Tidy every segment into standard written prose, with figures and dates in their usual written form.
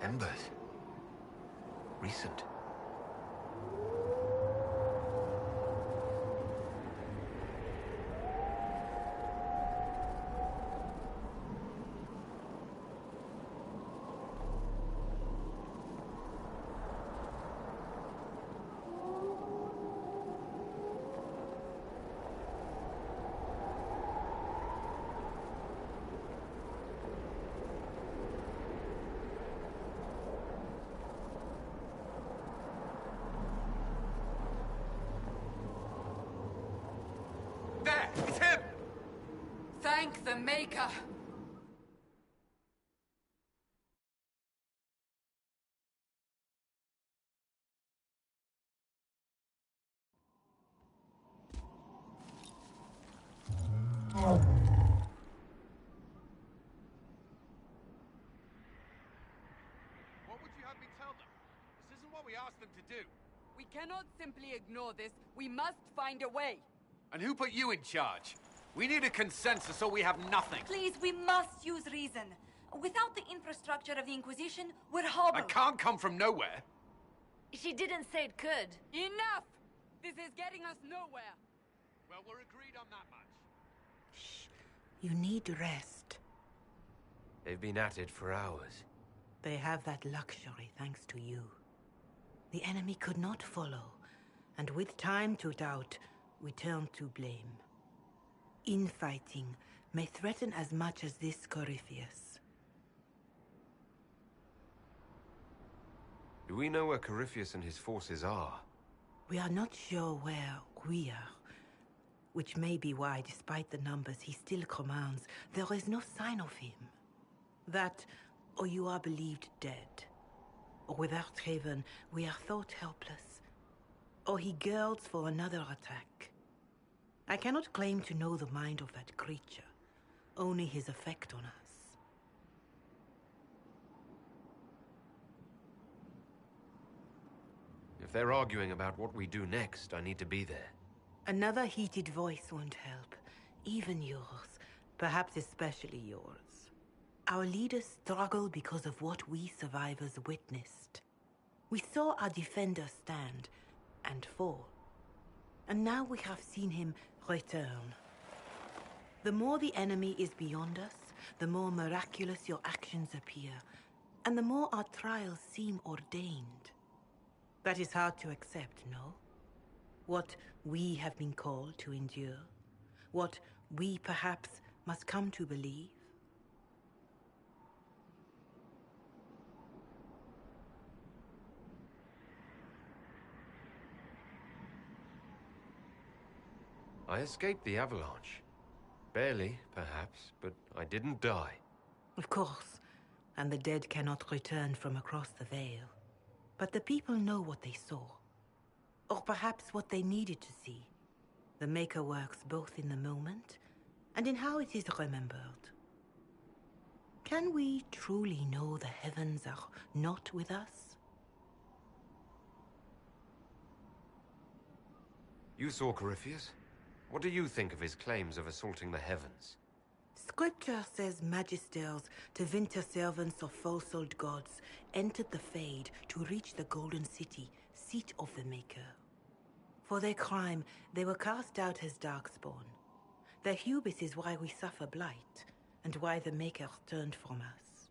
Embers. Recent. There! It's him! Thank the Maker! What would you have me tell them? This isn't what we asked them to do. We cannot simply ignore this. We must find a way. And who put you in charge? We need a consensus or we have nothing. Please, we must use reason. Without the infrastructure of the Inquisition, we're hobbled. I can't come from nowhere. She didn't say it could. Enough! This is getting us nowhere. Well, we're agreed on that much. Shh. You need rest. They've been at it for hours. They have that luxury thanks to you. The enemy could not follow, and with time to doubt, we turn to blame. Infighting may threaten as much as this Corypheus. Do we know where Corypheus and his forces are? We are not sure where we are, which may be why, despite the numbers he still commands, there is no sign of him. That, or you are believed dead. Or without Haven, we are thought helpless. Or he girds for another attack. I cannot claim to know the mind of that creature, only his effect on us. If they're arguing about what we do next, I need to be there. Another heated voice won't help. Even yours. Perhaps especially yours. Our leaders struggle because of what we survivors witnessed. We saw our defender stand and fall. And now we have seen him return. The more the enemy is beyond us, the more miraculous your actions appear, and the more our trials seem ordained. That is hard to accept, no? What we have been called to endure, what we perhaps must come to believe. I escaped the avalanche. Barely, perhaps, but I didn't die. Of course, and the dead cannot return from across the veil. But the people know what they saw. Or perhaps what they needed to see. The Maker works both in the moment and in how it is remembered. Can we truly know the heavens are not with us? You saw Corypheus? What do you think of his claims of assaulting the heavens? Scripture says magisters, to winter servants of false-old gods, entered the Fade to reach the Golden City, seat of the Maker. For their crime, they were cast out as Darkspawn. Their hubris is why we suffer blight, and why the Maker turned from us.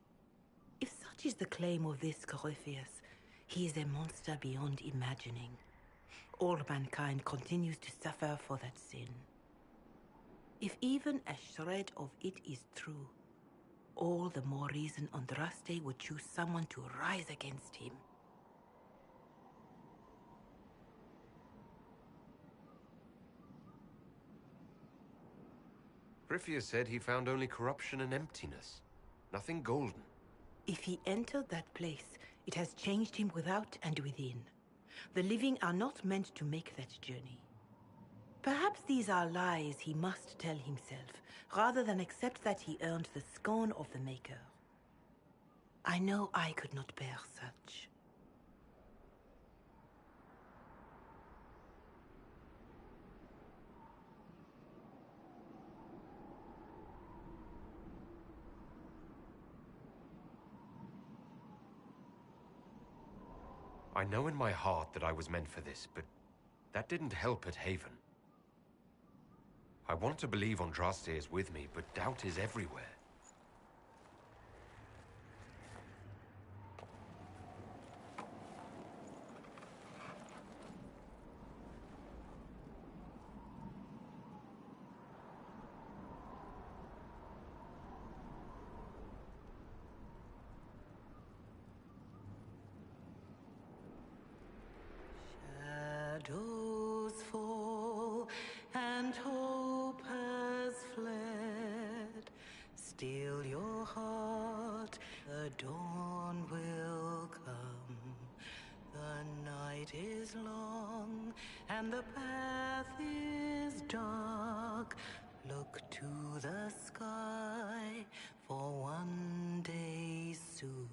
If such is the claim of this Corypheus, he is a monster beyond imagining. All mankind continues to suffer for that sin. If even a shred of it is true, all the more reason Andraste would choose someone to rise against him. Corypheus said he found only corruption and emptiness. Nothing golden. If he entered that place, it has changed him without and within. The living are not meant to make that journey. Perhaps these are lies he must tell himself, rather than accept that he earned the scorn of the Maker. I know I could not bear such. I know in my heart that I was meant for this, but that didn't help at Haven. I want to believe Andraste is with me, but doubt is everywhere. Shadows fall and hope has fled. Still your heart, the dawn will come. The night is long and the path is dark. Look to the sky, for one day soon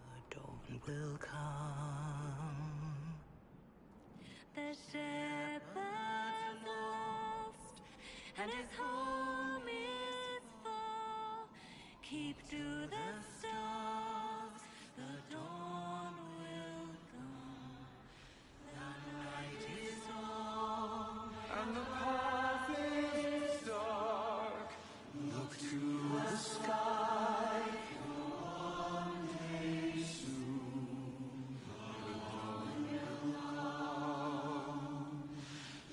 the dawn will come. The shepherd's lost, and his home is far. Keep to the stars, the dawn will come. The night is long, And the path is dark. Look to the sky. One day soon, the dawn will come.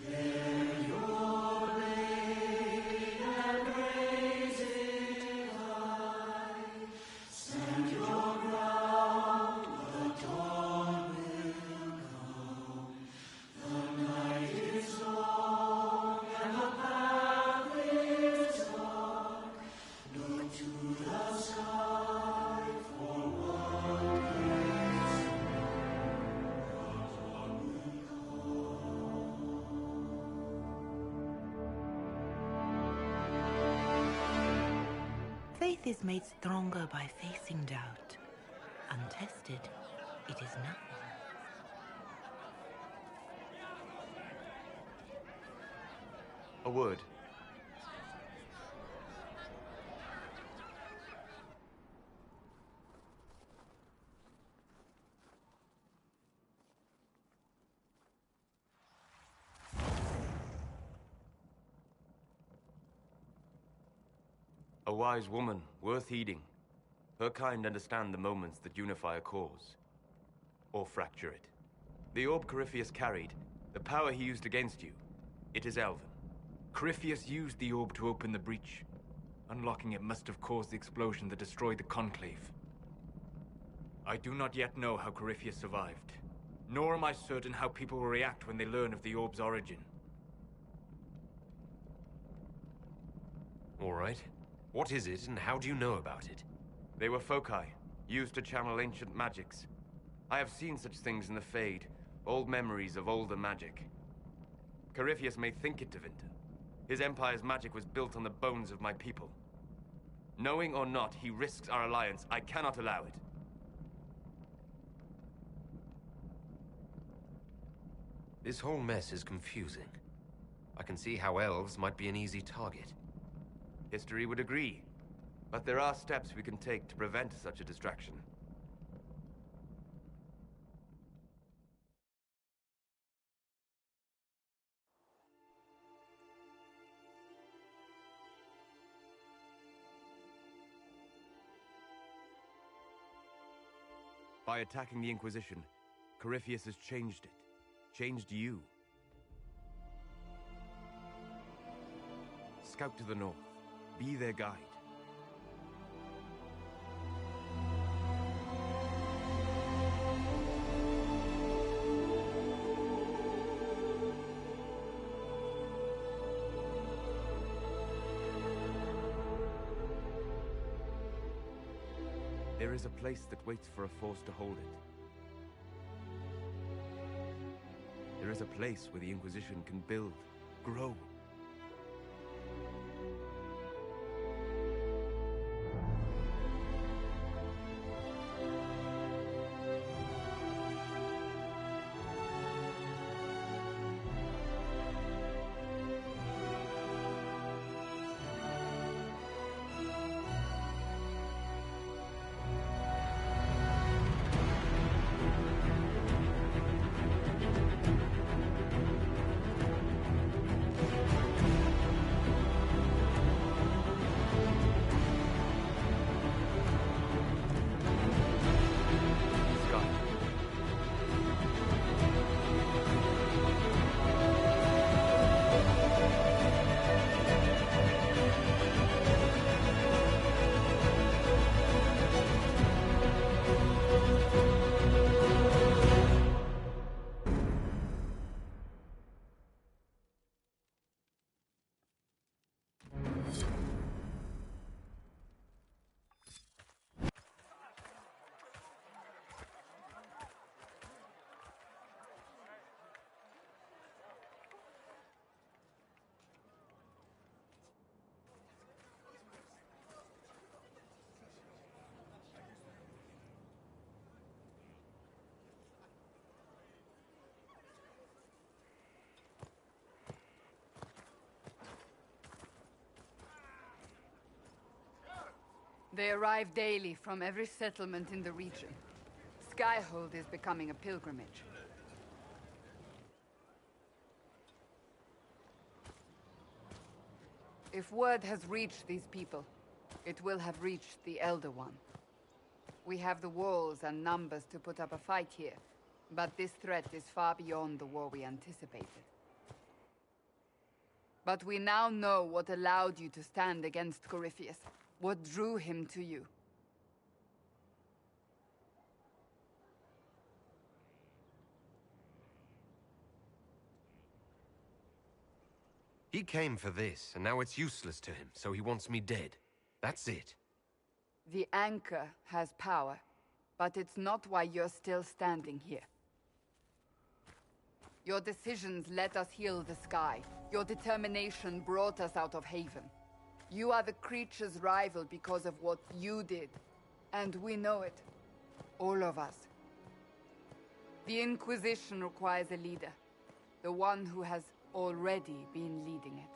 Bear your blade and raise it high. Stand your ground, the dawn will come. The night is long and the path is dark. Look to the sky for one day Faith is made stronger by facing doubt. Untested, it is nothing. A word. A wise woman, worth heeding. Her kind understand the moments that unify a cause. Or fracture it. The orb Corypheus carried, the power he used against you, it is Elven. Corypheus used the orb to open the breach. Unlocking it must have caused the explosion that destroyed the Conclave. I do not yet know how Corypheus survived, nor am I certain how people will react when they learn of the orb's origin. All right. What is it, and how do you know about it? They were foci, used to channel ancient magics. I have seen such things in the Fade, old memories of older magic. Corypheus may think it Tevinter. His empire's magic was built on the bones of my people. Knowing or not, he risks our alliance. I cannot allow it. This whole mess is confusing. I can see how elves might be an easy target. History would agree, but there are steps we can take to prevent such a distraction. By attacking the Inquisition, Corypheus has changed it. Changed you. Scout to the north. Be their guide. There is a place that waits for a force to hold it. There is a place where the Inquisition can build, grow. They arrive daily from every settlement in the region. Skyhold is becoming a pilgrimage. If word has reached these people, it will have reached the Elder One. We have the walls and numbers to put up a fight here, but this threat is far beyond the war we anticipated. But we now know what allowed you to stand against Corypheus, what drew him to you. He came for this, and now it's useless to him, so he wants me dead. That's it. The Anchor has power, but it's not why you're still standing here. Your decisions let us heal the sky. Your determination brought us out of Haven. You are the creature's rival because of what you did. And we know it. All of us. The Inquisition requires a leader. The one who has already been leading it.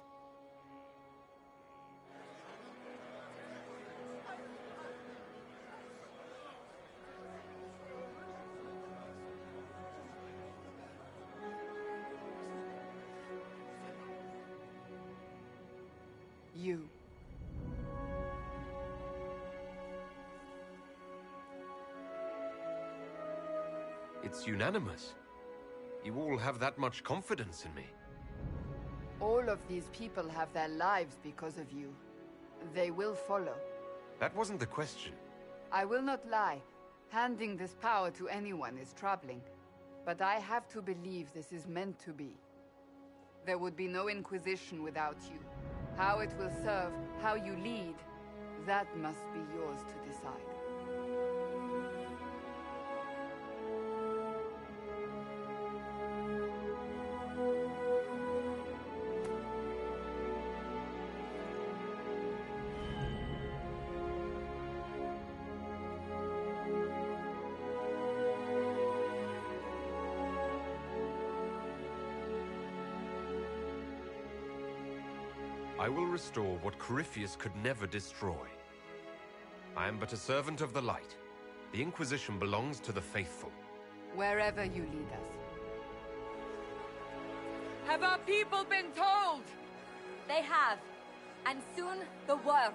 You. It's unanimous. You all have that much confidence in me. All of these people have their lives because of you. They will follow. That wasn't the question. I will not lie. Handing this power to anyone is troubling. But I have to believe this is meant to be. There would be no Inquisition without you. How it will serve, how you lead, that must be yours to decide. I will restore what Corypheus could never destroy. I am but a servant of the light. The Inquisition belongs to the faithful. Wherever you lead us. Have our people been told? They have. And soon, the world.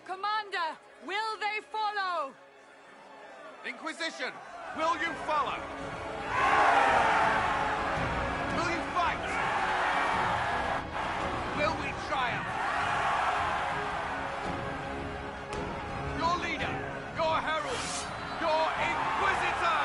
Commander, will they follow? Inquisition, will you follow? Will you fight? Will we triumph? Your leader, your herald, your Inquisitor!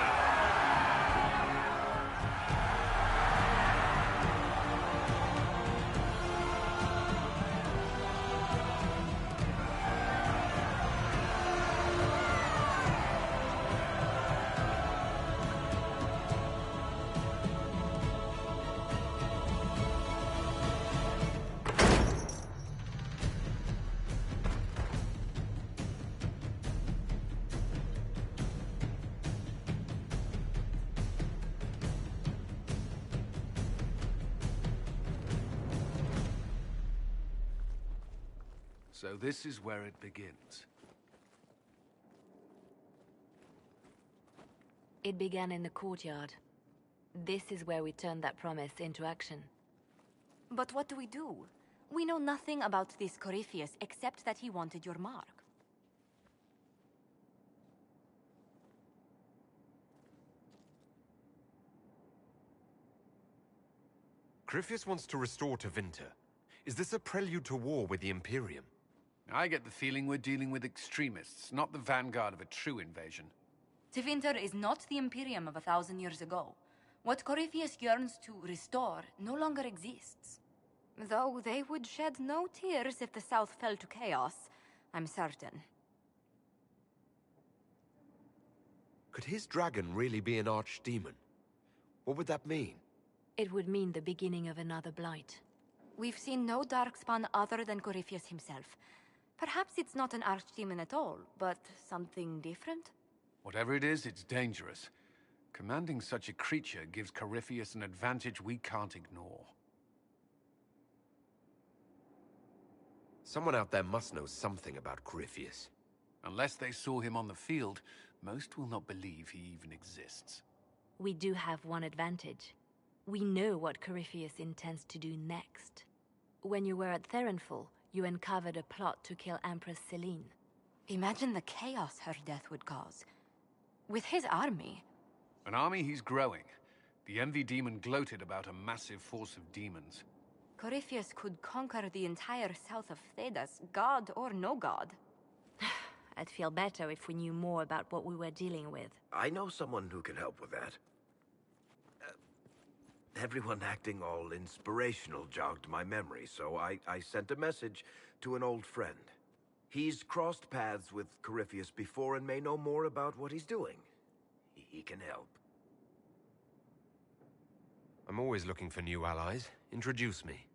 So this is where it begins. It began in the courtyard. This is where we turned that promise into action. But what do? We know nothing about this Corypheus except that he wanted your mark. Corypheus wants to restore Tevinter. Is this a prelude to war with the Imperium? I get the feeling we're dealing with extremists, not the vanguard of a true invasion. Tevinter is not the Imperium of 1,000 years ago. What Corypheus yearns to restore no longer exists. Though they would shed no tears if the South fell to chaos, I'm certain. Could his dragon really be an archdemon? What would that mean? It would mean the beginning of another blight. We've seen no Darkspawn other than Corypheus himself. Perhaps it's not an archdemon at all, but something different? Whatever it is, it's dangerous. Commanding such a creature gives Corypheus an advantage we can't ignore. Someone out there must know something about Corypheus. Unless they saw him on the field, most will not believe he even exists. We do have one advantage. We know what Corypheus intends to do next. When you were at Therenfall, you uncovered a plot to kill Empress Celine. Imagine the chaos her death would cause. With his army. An army he's growing. The Envy Demon gloated about a massive force of demons. Corypheus could conquer the entire south of Thedas, god or no god. I'd feel better if we knew more about what we were dealing with. I know someone who can help with that. Everyone acting all inspirational jogged my memory, so I sent a message to an old friend. He's crossed paths with Corypheus before and may know more about what he's doing. He can help. I'm always looking for new allies. Introduce me.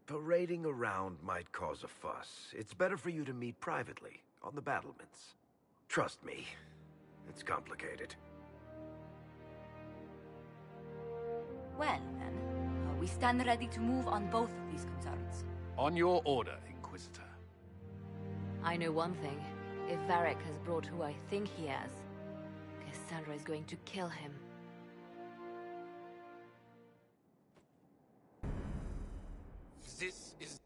Parading around might cause a fuss. It's better for you to meet privately, on the battlements. Trust me, it's complicated. Well, then, we stand ready to move on both of these concerns. On your order, Inquisitor. I know one thing. If Varric has brought who I think he has, Cassandra is going to kill him. This is...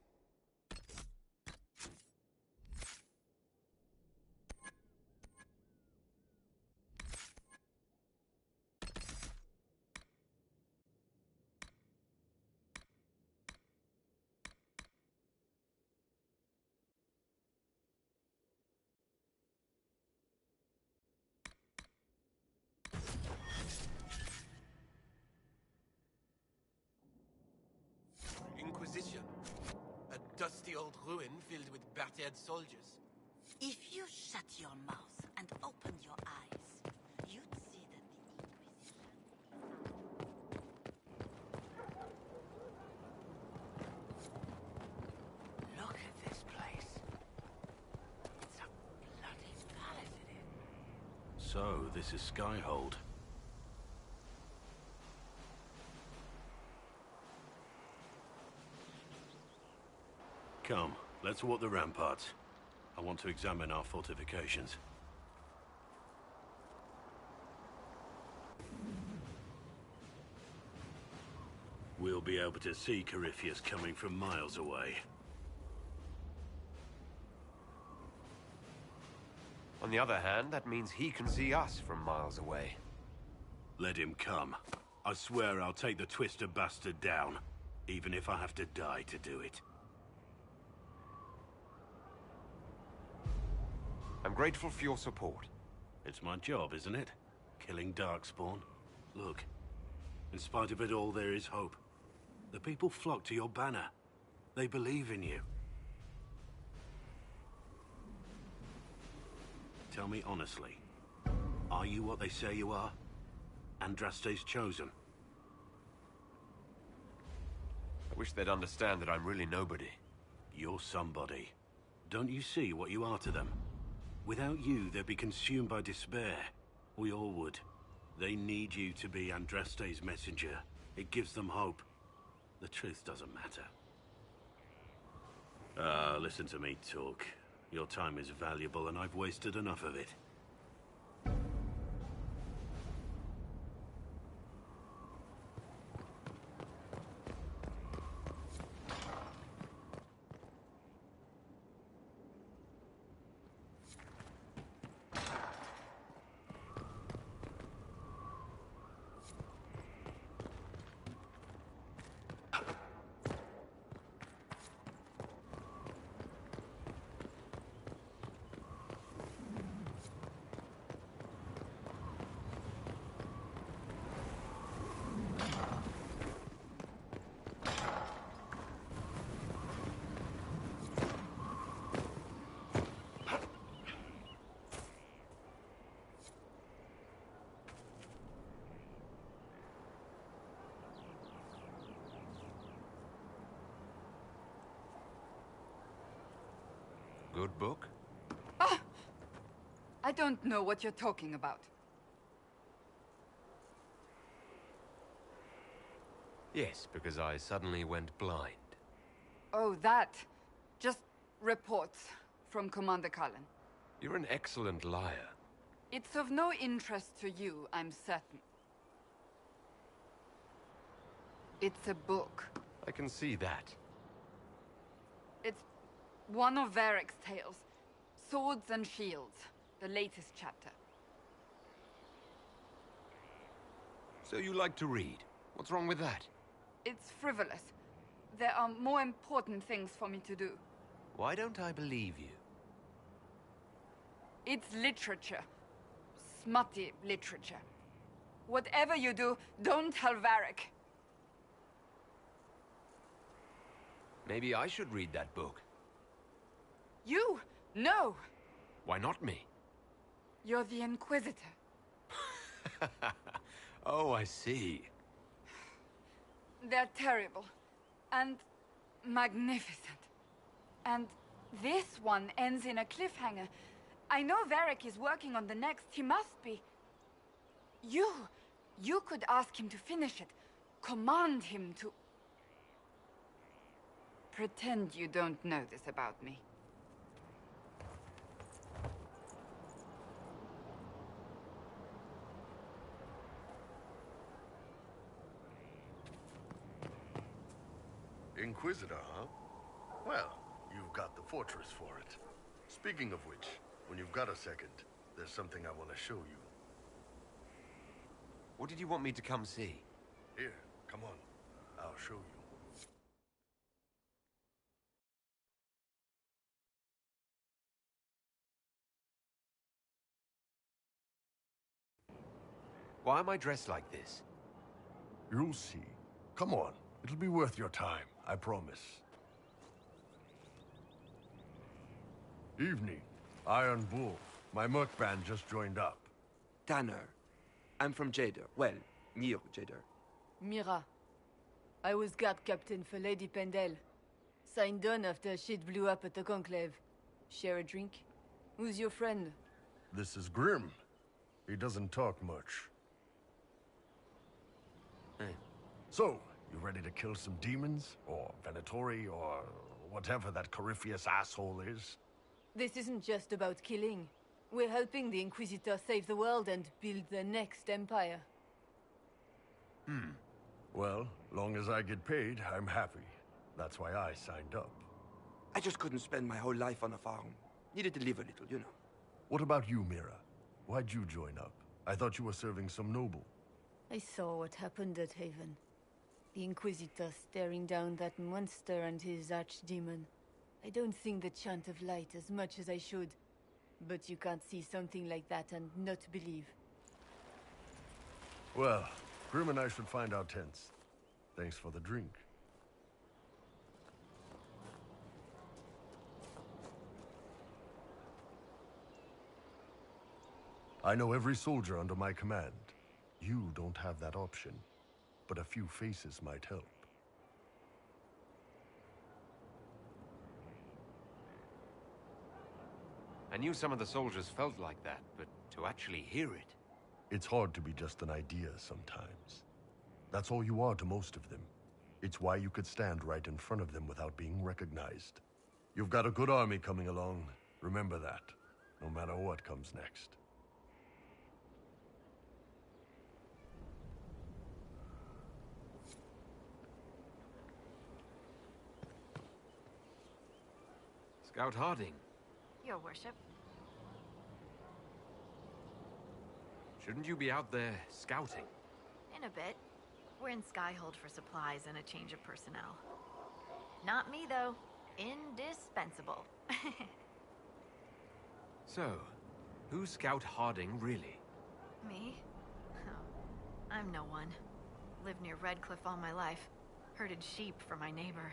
Inquisition. A dusty old ruin filled with battered soldiers. If you shut your mouth and open your eyes, you'd see that the Inquisition... Look at this place. It's a bloody palace, it is. So, this is Skyhold. Come, let's walk the ramparts. I want to examine our fortifications. We'll be able to see Corypheus coming from miles away. On the other hand, that means he can see us from miles away. Let him come. I swear I'll take the Twister bastard down, even if I have to die to do it. I'm grateful for your support. It's my job, isn't it? Killing Darkspawn. Look, in spite of it all, there is hope. The people flock to your banner. They believe in you. Tell me honestly, are you what they say you are? Andraste's chosen? I wish they'd understand that I'm really nobody. You're somebody. Don't you see what you are to them? Without you, they'd be consumed by despair. We all would. They need you to be Andraste's messenger. It gives them hope. The truth doesn't matter. Listen to me talk. Your time is valuable and I've wasted enough of it. Good book? Ah! I don't know what you're talking about. Yes, because I suddenly went blind. Oh, that. Just Reports from Commander Cullen. You're an excellent liar. It's of no interest to you, I'm certain. It's a book. I can see that. It's one of Varric's tales. Swords and Shields, the latest chapter. So you like to read? What's wrong with that? It's frivolous. There are more important things for me to do. Why don't I believe you? It's literature. Smutty literature. Whatever you do, don't tell Varric. Maybe I should read that book. You? No! Why not me? You're the Inquisitor. Oh, I see. They're terrible. And magnificent. And this one ends in a cliffhanger. I know Varric is working on the next. He must be. You could ask him to finish it. Command him to... Pretend you don't know this about me. Inquisitor, huh? Well, you've got the fortress for it. Speaking of which, when you've got a second, there's something I want to show you. What did you want me to come see? Here, come on. I'll show you. Why am I dressed like this? You'll see. Come on. It'll be worth your time, I promise. Evening. Iron Bull. My merc band just joined up. Tanner. I'm from Jader. Well, near Jader. Mira. I was guard captain for Lady Pendel. Signed on after shit blew up at the Conclave. Share a drink? Who's your friend? This is Grim. He doesn't talk much. So, you ready to kill some demons? Or Venatori? Or whatever that Corypheus asshole is? This isn't just about killing. We're helping the Inquisitor save the world and build the next empire. Well, long as I get paid, I'm happy. That's why I signed up. I just couldn't spend my whole life on a farm. Needed to live a little, you know. What about you, Mira? Why'd you join up? I thought you were serving some noble. I saw what happened at Haven. The Inquisitor staring down that monster and his archdemon. I don't sing the chant of light as much as I should. But you can't see something like that and not believe. Well, Grim and I should find our tents. Thanks for the drink. I know every soldier under my command. You don't have that option, but a few faces might help. I knew some of the soldiers felt like that, but to actually hear it... It's hard to be just an idea sometimes. That's all you are to most of them. It's why you could stand right in front of them without being recognized. You've got a good army coming along. Remember that, no matter what comes next. Scout Harding. Your worship. Shouldn't you be out there scouting? In a bit. We're in Skyhold for supplies and a change of personnel. Not me, though. Indispensable. So, who's Scout Harding, really? Me? Oh, I'm no one. Lived near Redcliffe all my life. Herded sheep for my neighbor.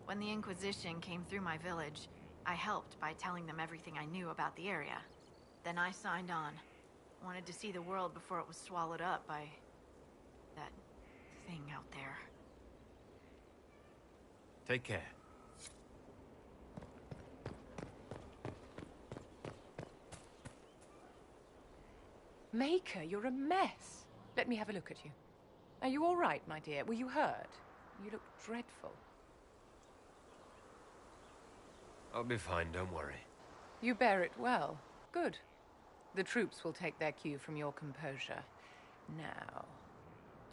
When the Inquisition came through my village, I helped by telling them everything I knew about the area. Then I signed on. Wanted to see the world before it was swallowed up by... that thing out there. Take care. Maker, you're a mess. Let me have a look at you. Are you all right, my dear? Were you hurt? You look dreadful. I'll be fine, don't worry. You bear it well. Good. The troops will take their cue from your composure. Now,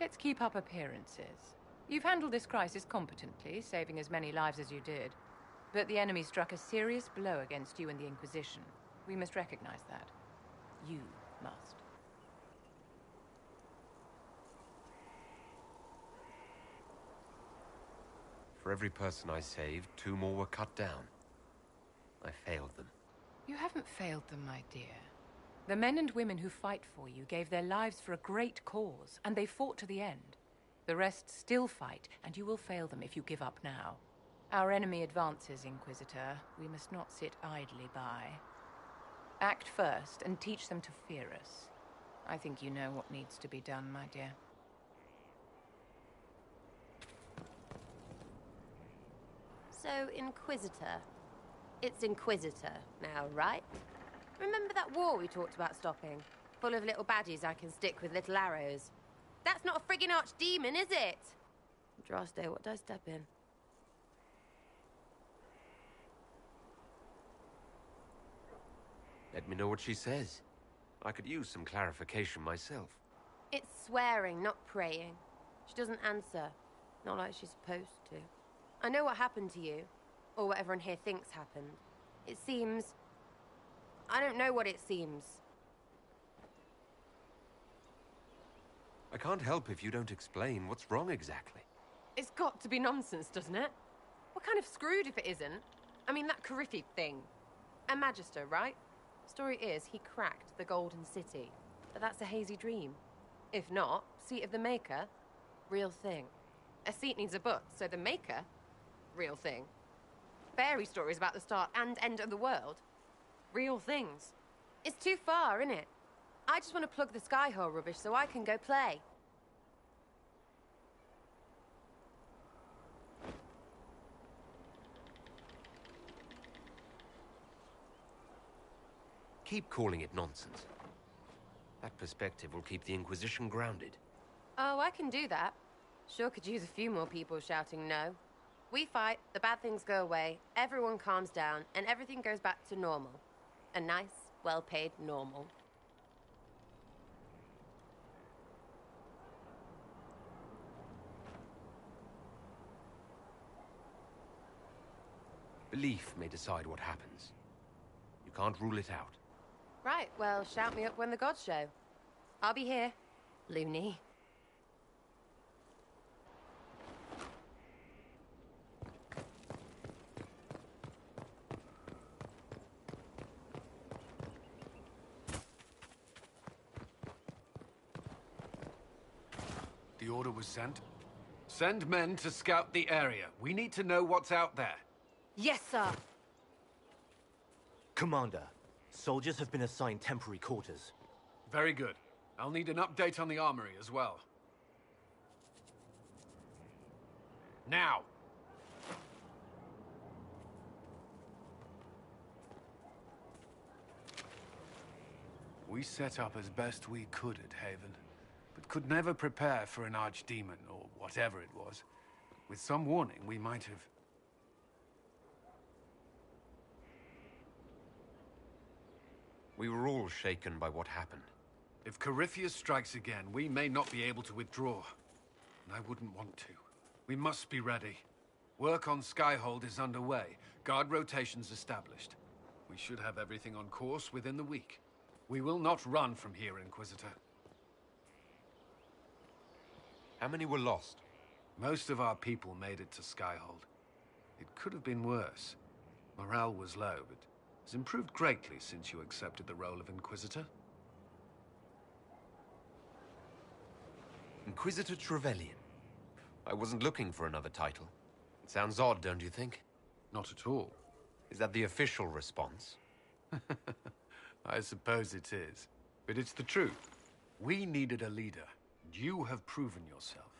let's keep up appearances. You've handled this crisis competently, saving as many lives as you did. But the enemy struck a serious blow against you and the Inquisition. We must recognize that. You must. For every person I saved, 2 more were cut down. I failed them. You haven't failed them, my dear. The men and women who fight for you gave their lives for a great cause, and they fought to the end. The rest still fight, and you will fail them if you give up now. Our enemy advances, Inquisitor. We must not sit idly by. Act first, and teach them to fear us. I think you know what needs to be done, my dear. So, Inquisitor. It's Inquisitor now, right? Remember that war we talked about stopping? Full of little baddies I can stick with little arrows. That's not a friggin' archdemon, is it? Draste, what did I step in? Let me know what she says. I could use some clarification myself. It's swearing, not praying. She doesn't answer. Not like she's supposed to. I know what happened to you. Or what everyone here thinks happened. It seems... I don't know what it seems. I can't help if you don't explain what's wrong exactly. It's got to be nonsense, doesn't it? We're kind of screwed if it isn't. I mean, that Carifi thing. A Magister, right? Story is, he cracked the Golden City. But that's a hazy dream. If not, seat of the Maker, real thing. A seat needs a book, so the Maker, real thing. Fairy stories about the start and end of the world, real things. It's too far, isn't it? I just want to plug the Skyhole rubbish so I can go play. Keep calling it nonsense. That perspective will keep the Inquisition grounded. Oh, I can do that. Sure could use a few more people shouting no. We fight, the bad things go away, everyone calms down, and everything goes back to normal. A nice, well-paid normal. Belief may decide what happens. You can't rule it out. Right, well, shout me up when the gods show. I'll be here, loony. The order was sent. Send men to scout the area. We need to know what's out there. Yes, sir. Commander, soldiers have been assigned temporary quarters. Very good. I'll need an update on the armory as well. Now! We set up as best we could at Haven, but could never prepare for an archdemon, or whatever it was. With some warning, we might have... We were all shaken by what happened. If Corypheus strikes again, we may not be able to withdraw. And I wouldn't want to. We must be ready. Work on Skyhold is underway. Guard rotations established. We should have everything on course within the week. We will not run from here, Inquisitor. How many were lost? Most of our people made it to Skyhold. It could have been worse. Morale was low, but has improved greatly since you accepted the role of Inquisitor. Inquisitor Trevelyan. I wasn't looking for another title. It sounds odd, don't you think? Not at all. Is that the official response? I suppose it is. But it's the truth. We needed a leader, and you have proven yourself.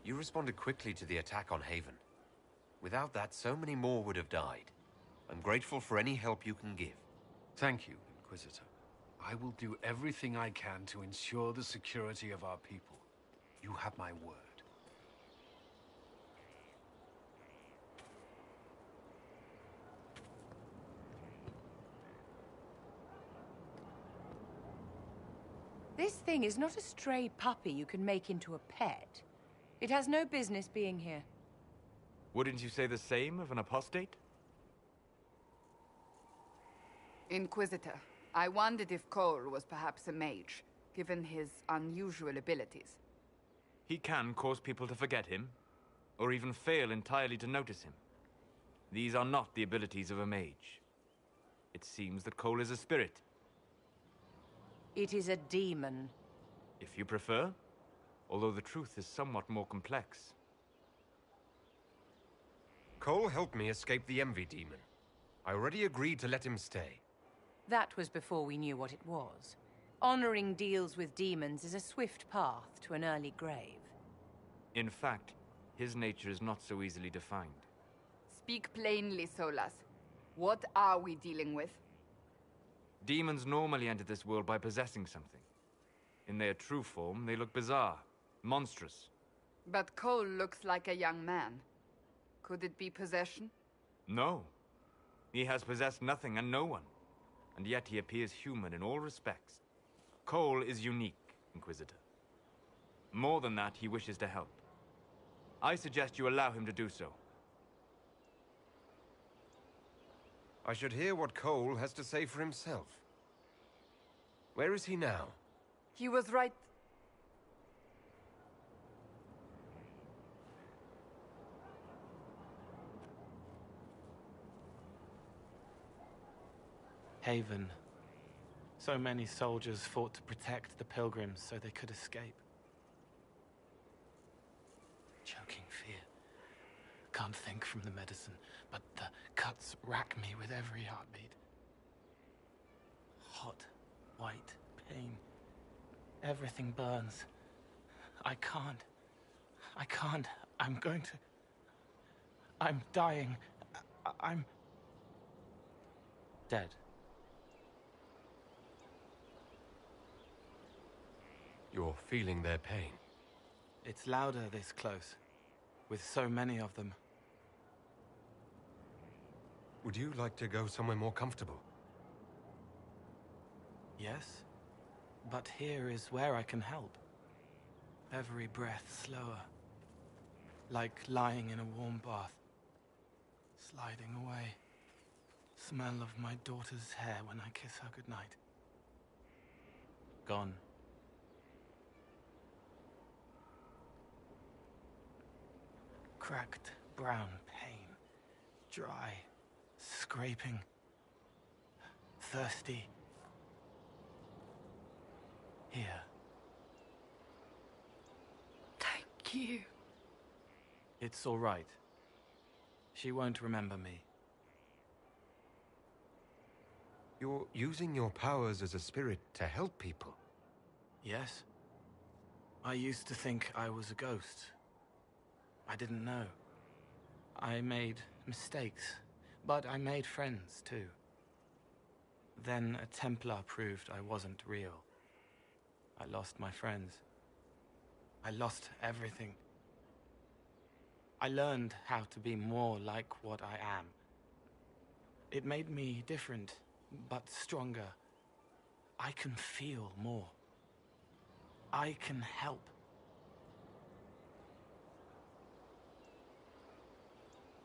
You responded quickly to the attack on Haven. Without that, so many more would have died. I'm grateful for any help you can give. Thank you, Inquisitor. I will do everything I can to ensure the security of our people. You have my word. This thing is not a stray puppy you can make into a pet. It has no business being here. Wouldn't you say the same of an apostate? Inquisitor, I wondered if Cole was perhaps a mage, given his unusual abilities. He can cause people to forget him, or even fail entirely to notice him. These are not the abilities of a mage. It seems that Cole is a spirit. It is a demon. If you prefer, although the truth is somewhat more complex. Cole helped me escape the Envy Demon. I already agreed to let him stay. That was before we knew what it was. Honoring deals with demons is a swift path to an early grave. In fact, his nature is not so easily defined. Speak plainly, Solas. What are we dealing with? Demons normally enter this world by possessing something. In their true form, they look bizarre, monstrous. But Cole looks like a young man. Could it be possession? No. He has possessed nothing and no one. And yet he appears human in all respects. Cole is unique, Inquisitor. More than that, he wishes to help. I suggest you allow him to do so. I should hear what Cole has to say for himself. Where is he now? He was right... Haven. So many soldiers fought to protect the pilgrims so they could escape. Choking fear. Can't think from the medicine, but the cuts rack me with every heartbeat. Hot, white pain. Everything burns. I can't. I'm going to... I'm dying. I'm... dead. You're feeling their pain. It's louder this close, with so many of them. Would you like to go somewhere more comfortable? Yes, but here is where I can help. Every breath slower, like lying in a warm bath, sliding away. Smell of my daughter's hair when I kiss her goodnight. Gone. Cracked brown pain, dry, scraping, thirsty. Here. Thank you. It's all right. She won't remember me. You're using your powers as a spirit to help people. Yes. I used to think I was a ghost. I didn't know. I made mistakes, but I made friends too. Then a Templar proved I wasn't real. I lost my friends. I lost everything. I learned how to be more like what I am. It made me different, but stronger. I can feel more. I can help.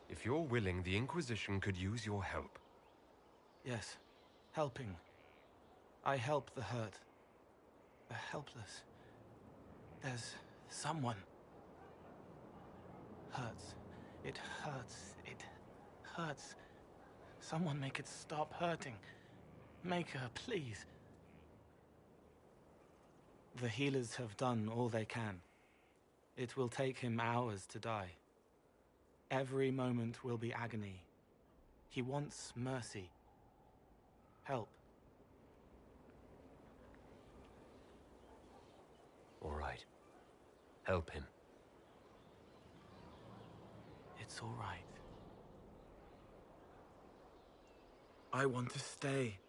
If you're willing, the Inquisition could use your help. Yes, helping. I help the hurt. The helpless. There's someone. Hurts. It hurts. It hurts. Someone make it stop hurting. Make her, please. The healers have done all they can. It will take him hours to die. Every moment will be agony. He wants mercy. Help. All right. Help him. It's all right. I want to stay.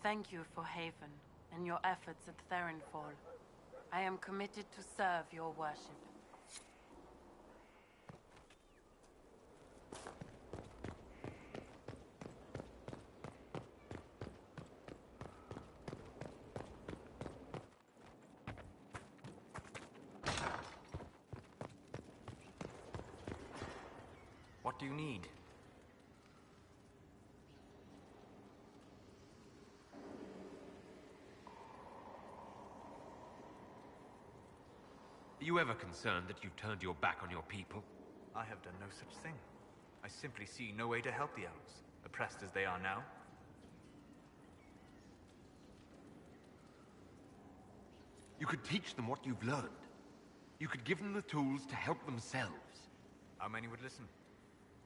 thank you for Haven and your efforts at Therenfall. I am committed to serve your worship. What do you need? Are you ever concerned that you've turned your back on your people? I have done no such thing. I simply see no way to help the elves, oppressed as they are now. You could teach them what you've learned. You could give them the tools to help themselves. How many would listen?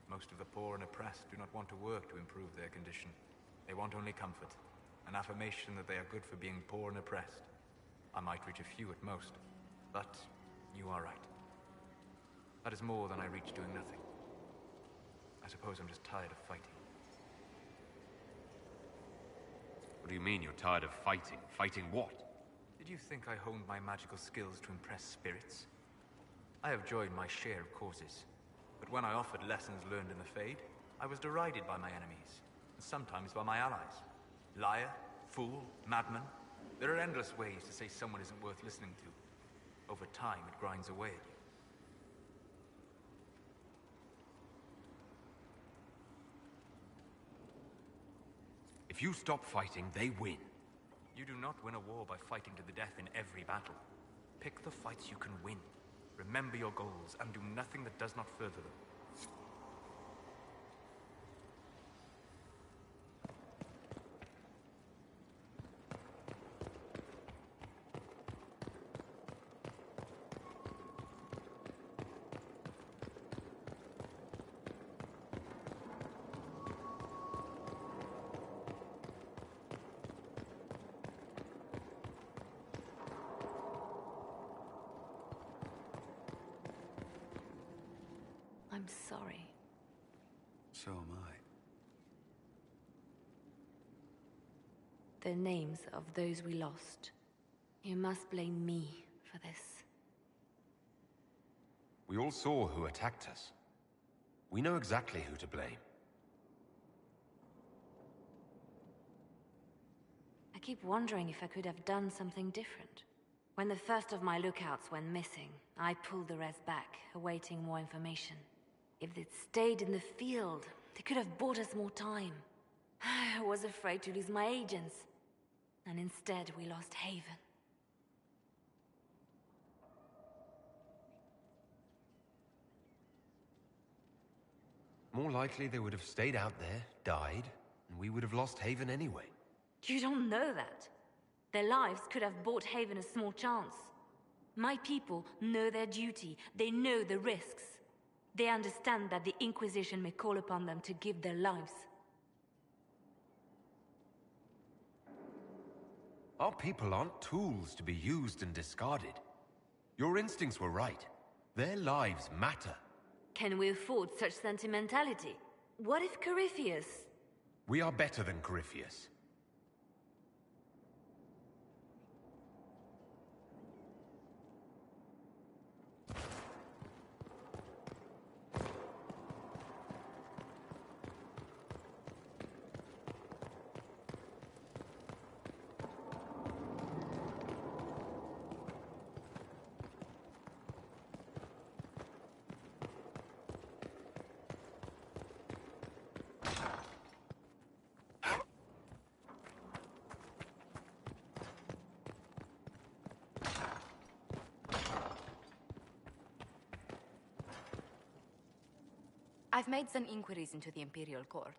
Most of the poor and oppressed do not want to work to improve their condition. They want only comfort, an affirmation that they are good for being poor and oppressed. I might reach a few at most, but you are right. That is more than I reach doing nothing. I suppose I'm just tired of fighting. What do you mean you're tired of fighting? Fighting what? Did you think I honed my magical skills to impress spirits? I have joined my share of causes. But when I offered lessons learned in the Fade, I was derided by my enemies, and sometimes by my allies. Liar, fool, madman. There are endless ways to say someone isn't worth listening to. Over time, it grinds away at you. If you stop fighting, they win. You do not win a war by fighting to the death in every battle. Pick the fights you can win. Remember your goals, and do nothing that does not further them. I'm sorry. So am I. The names of those we lost. You must blame me for this. We all saw who attacked us. We know exactly who to blame. I keep wondering if I could have done something different. When the first of my lookouts went missing, I pulled the rest back, awaiting more information. If they'd stayed in the field, they could have bought us more time. I was afraid to lose my agents. And instead, we lost Haven. More likely they would have stayed out there, died, and we would have lost Haven anyway. You don't know that. Their lives could have bought Haven a small chance. My people know their duty. They know the risks. They understand that the Inquisition may call upon them to give their lives. Our people aren't tools to be used and discarded. Your instincts were right. Their lives matter. Can we afford such sentimentality? What if Corypheus... We are better than Corypheus. I've made some inquiries into the Imperial Court.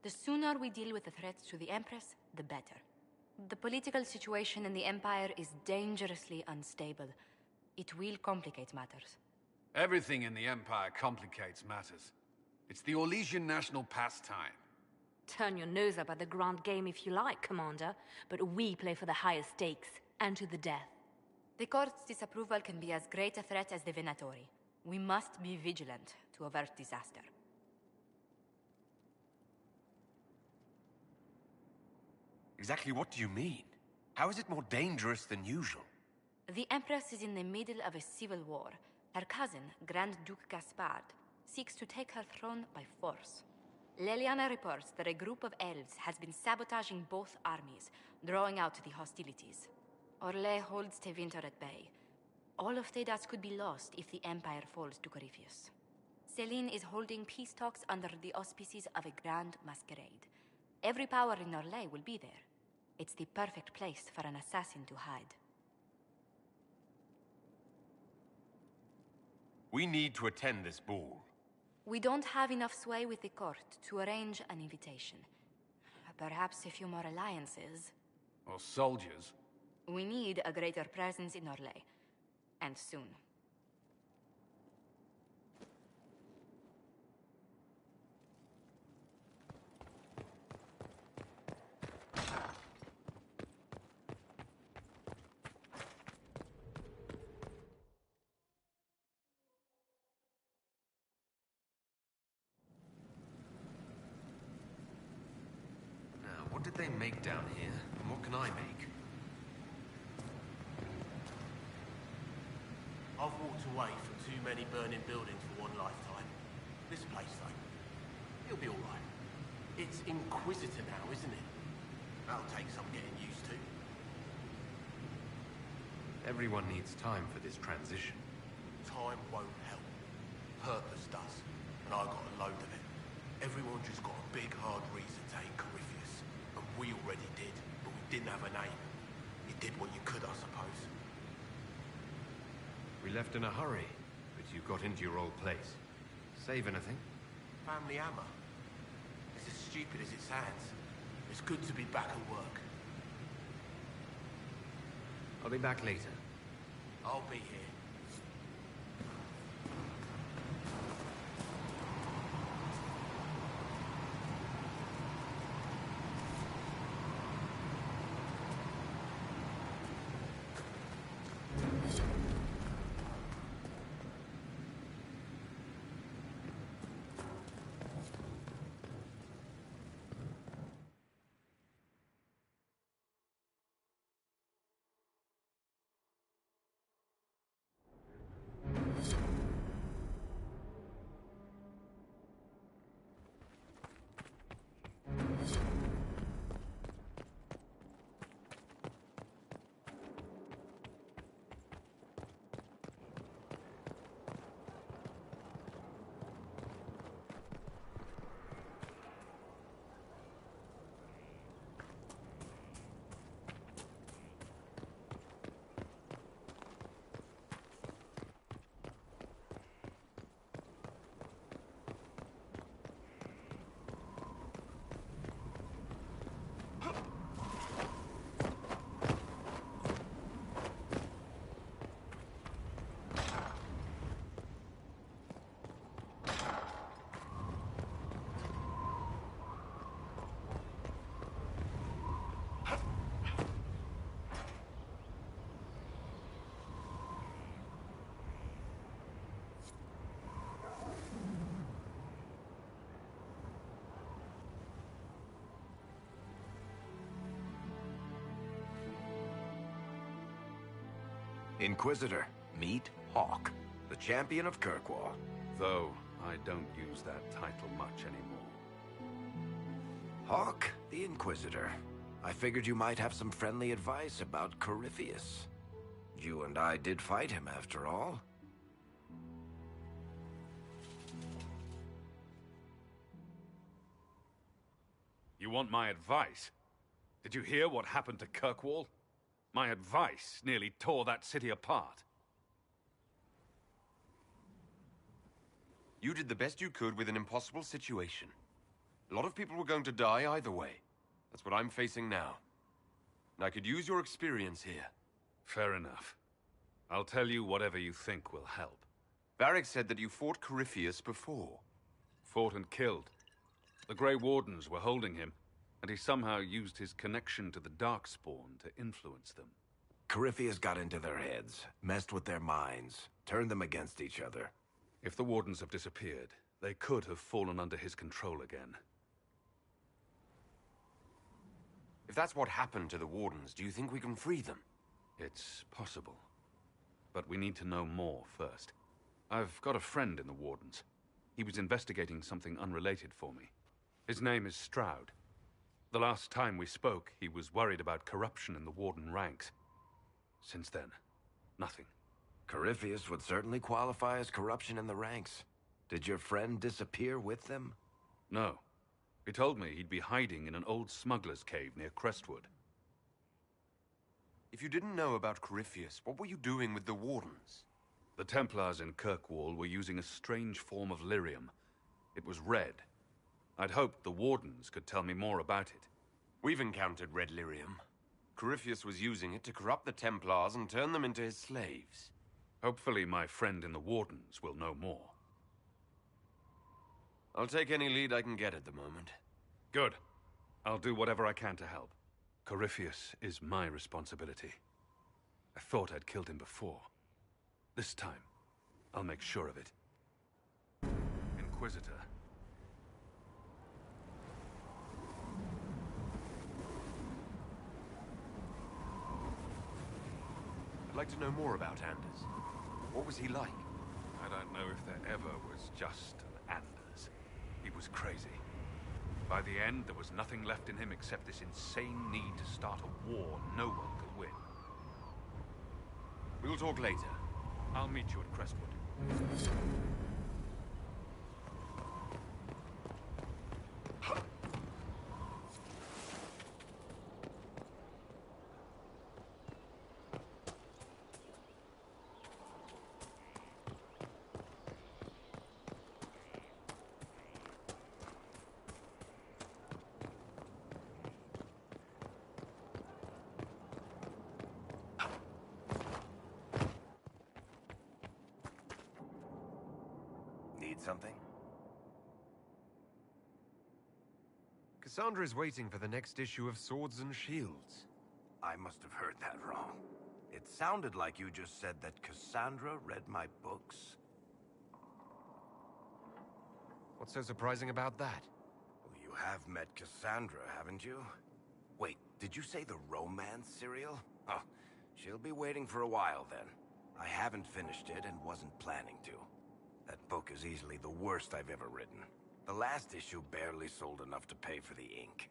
The sooner we deal with the threats to the Empress, the better. The political situation in the Empire is dangerously unstable. It will complicate matters. Everything in the Empire complicates matters. It's the Orlesian national pastime. Turn your nose up at the grand game if you like, Commander, but we play for the highest stakes, and to the death. The Court's disapproval can be as great a threat as the Venatori. We must be vigilant to avert disaster. Exactly what do you mean? How is it more dangerous than usual? The Empress is in the middle of a civil war. Her cousin, Grand Duke Gaspard, seeks to take her throne by force. Leliana reports that a group of elves has been sabotaging both armies, drawing out the hostilities. Orlais holds Tevinter at bay. All of Thedas could be lost if the Empire falls to Corypheus. Celine is holding peace talks under the auspices of a grand masquerade. Every power in Orlais will be there. It's the perfect place for an assassin to hide. We need to attend this ball. We don't have enough sway with the court to arrange an invitation. Perhaps a few more alliances. Or soldiers. We need a greater presence in Orlais. And soon. What did they make down here, and what can I make? I've walked away from too many burning buildings for one lifetime. This place, though, it'll be all right. It's Inquisitor now, isn't it? That'll take some getting used to. Everyone needs time for this transition. Time won't help. Purpose does. And I got a load of it. Everyone just got a big, hard reason to hate Corypheus. And we already did, but we didn't have a name. You did what you could, I suppose. We left in a hurry, but you got into your old place. Save anything? Family hammer. It's as stupid as it sounds. It's good to be back at work. I'll be back later. I'll be here. Inquisitor, meet Hawk, the champion of Kirkwall. Though, I don't use that title much anymore. Hawk, the Inquisitor. I figured you might have some friendly advice about Corypheus. You and I did fight him, after all. You want my advice? Did you hear what happened to Kirkwall? My advice nearly tore that city apart. You did the best you could with an impossible situation. A lot of people were going to die either way. That's what I'm facing now. And I could use your experience here. Fair enough. I'll tell you whatever you think will help. Varric said that you fought Corypheus before. Fought and killed. The Grey Wardens were holding him, and he somehow used his connection to the Darkspawn to influence them. Corypheus got into their heads, messed with their minds, turned them against each other. If the Wardens have disappeared, they could have fallen under his control again. If that's what happened to the Wardens, do you think we can free them? It's possible. But we need to know more first. I've got a friend in the Wardens. He was investigating something unrelated for me. His name is Stroud. The last time we spoke, he was worried about corruption in the Warden ranks. Since then, nothing. Corypheus would certainly qualify as corruption in the ranks. Did your friend disappear with them? No. He told me he'd be hiding in an old smuggler's cave near Crestwood. If you didn't know about Corypheus, what were you doing with the Wardens? The Templars in Kirkwall were using a strange form of lyrium. It was red. I'd hoped the Wardens could tell me more about it. We've encountered red lyrium. Corypheus was using it to corrupt the Templars and turn them into his slaves. Hopefully my friend in the Wardens will know more. I'll take any lead I can get at the moment. Good. I'll do whatever I can to help. Corypheus is my responsibility. I thought I'd killed him before. This time, I'll make sure of it. Inquisitor. I'd like to know more about Anders. What was he like? I don't know if there ever was just an Anders. He was crazy. By the end, there was nothing left in him except this insane need to start a war no one could win. We'll talk later. I'll meet you at Crestwood. Need something? Cassandra is waiting for the next issue of Swords and Shields. I must have heard that wrong. It sounded like you just said that Cassandra read my books. What's so surprising about that? Well, you have met Cassandra, haven't you? Wait, did you say the romance serial? Oh, she'll be waiting for a while then. I haven't finished it and wasn't planning to. That book is easily the worst I've ever written. The last issue barely sold enough to pay for the ink.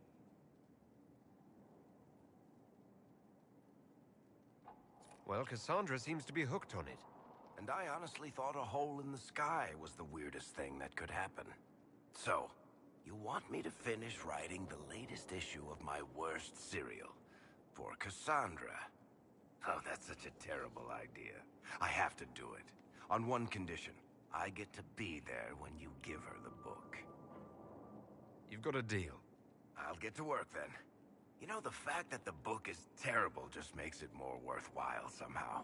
Well, Cassandra seems to be hooked on it. And I honestly thought a hole in the sky was the weirdest thing that could happen. So, you want me to finish writing the latest issue of my worst serial for Cassandra? Oh, that's such a terrible idea. I have to do it. On one condition. I get to be there when you give her the book. You've got a deal. I'll get to work then. You know, the fact that the book is terrible just makes it more worthwhile somehow.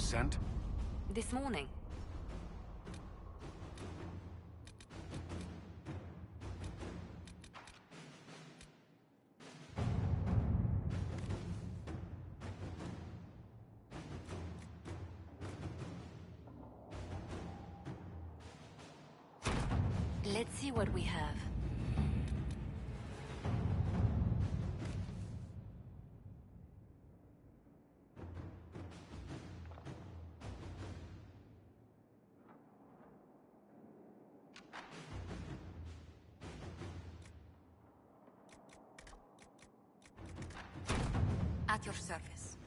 was sent? This morning. Let's see what we have. At your service.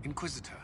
Inquisitor.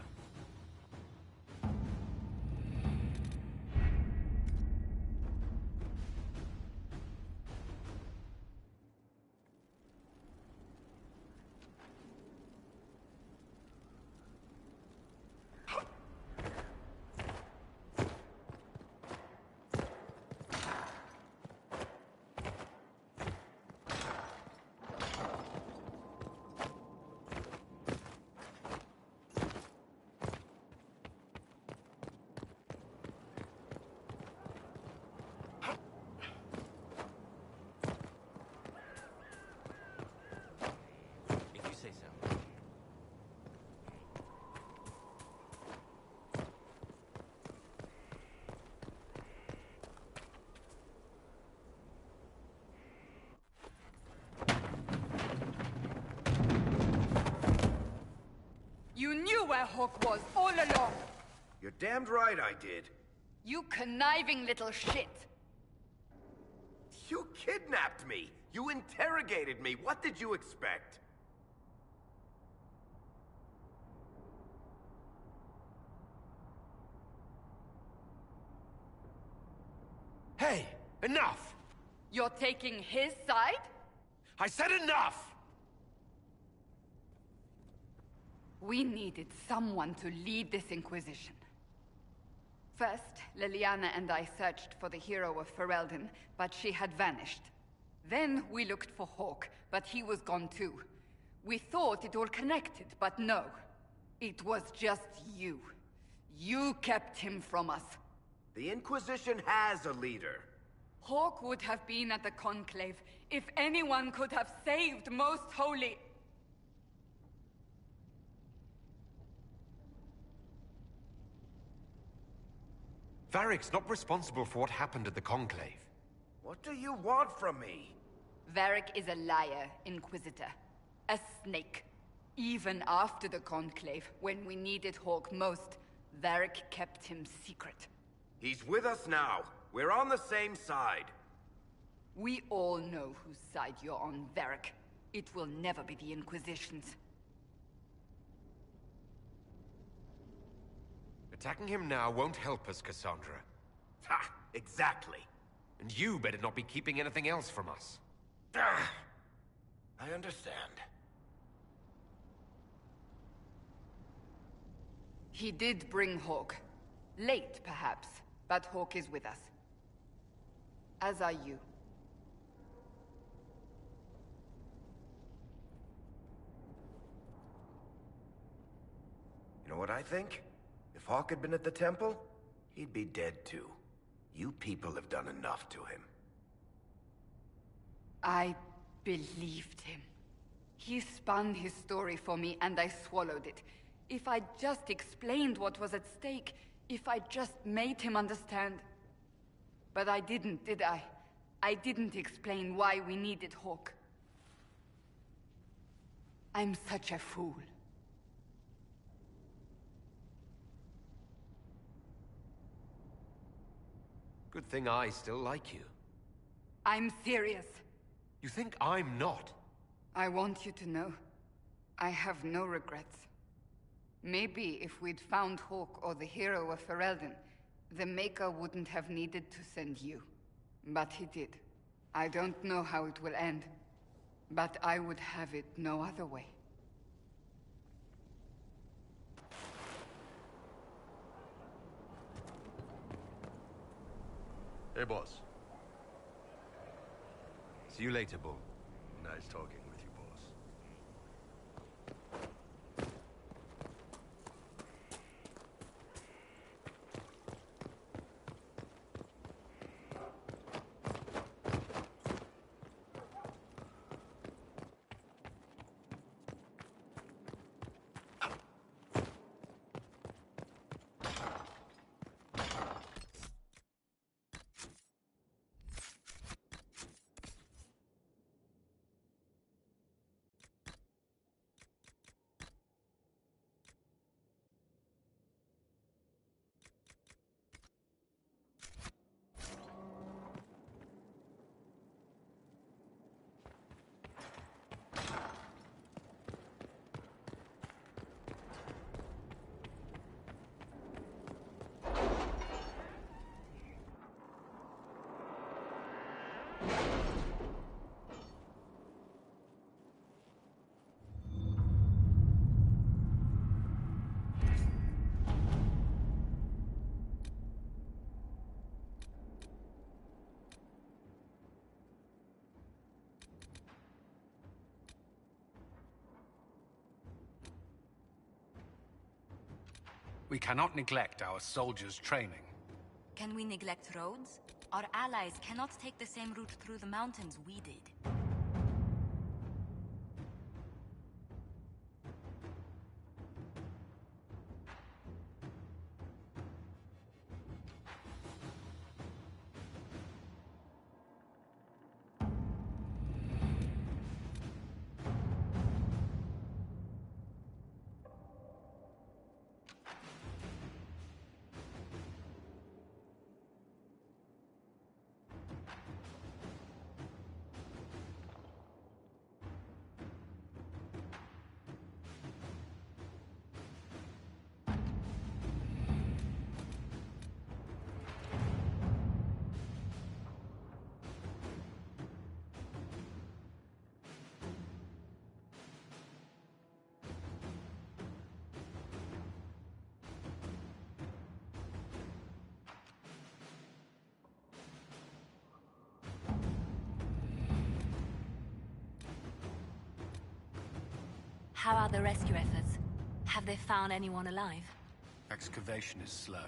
You knew where Hawk was all along! You're damned right I did. You conniving little shit! You kidnapped me! You interrogated me! What did you expect? Hey! Enough! You're taking his side? I said enough! We needed someone to lead this Inquisition. First, Liliana and I searched for the hero of Ferelden, but she had vanished. Then we looked for Hawk, but he was gone too. We thought it all connected, but no. It was just you. You kept him from us. The Inquisition has a leader. Hawk would have been at the Conclave if anyone could have saved Most Holy... Varric's not responsible for what happened at the Conclave. What do you want from me? Varric is a liar, Inquisitor. A snake. Even after the Conclave, when we needed Hawk most, Varric kept him secret. He's with us now. We're on the same side. We all know whose side you're on, Varric. It will never be the Inquisition's. Attacking him now won't help us, Cassandra. Ha! Exactly. And you better not be keeping anything else from us. I understand. He did bring Hawk. Late, perhaps, but Hawk is with us. As are you. You know what I think? If Hawk had been at the temple, he'd be dead too. You people have done enough to him. I believed him. He spun his story for me, and I swallowed it. If I just explained what was at stake, if I just made him understand... But I didn't, did I? I didn't explain why we needed Hawk. I'm such a fool. Good thing I still like you. I'm serious. You think I'm not? I want you to know, I have no regrets. Maybe if we'd found Hawk or the hero of Ferelden, the Maker wouldn't have needed to send you. But he did. I don't know how it will end, but I would have it no other way. Hey, boss. See you later, Bull. Nice talking with you, boss. We cannot neglect our soldiers' training. Can we neglect roads? Our allies cannot take the same route through the mountains we did. How are the rescue efforts? Have they found anyone alive? Excavation is slow,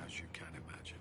as you can imagine.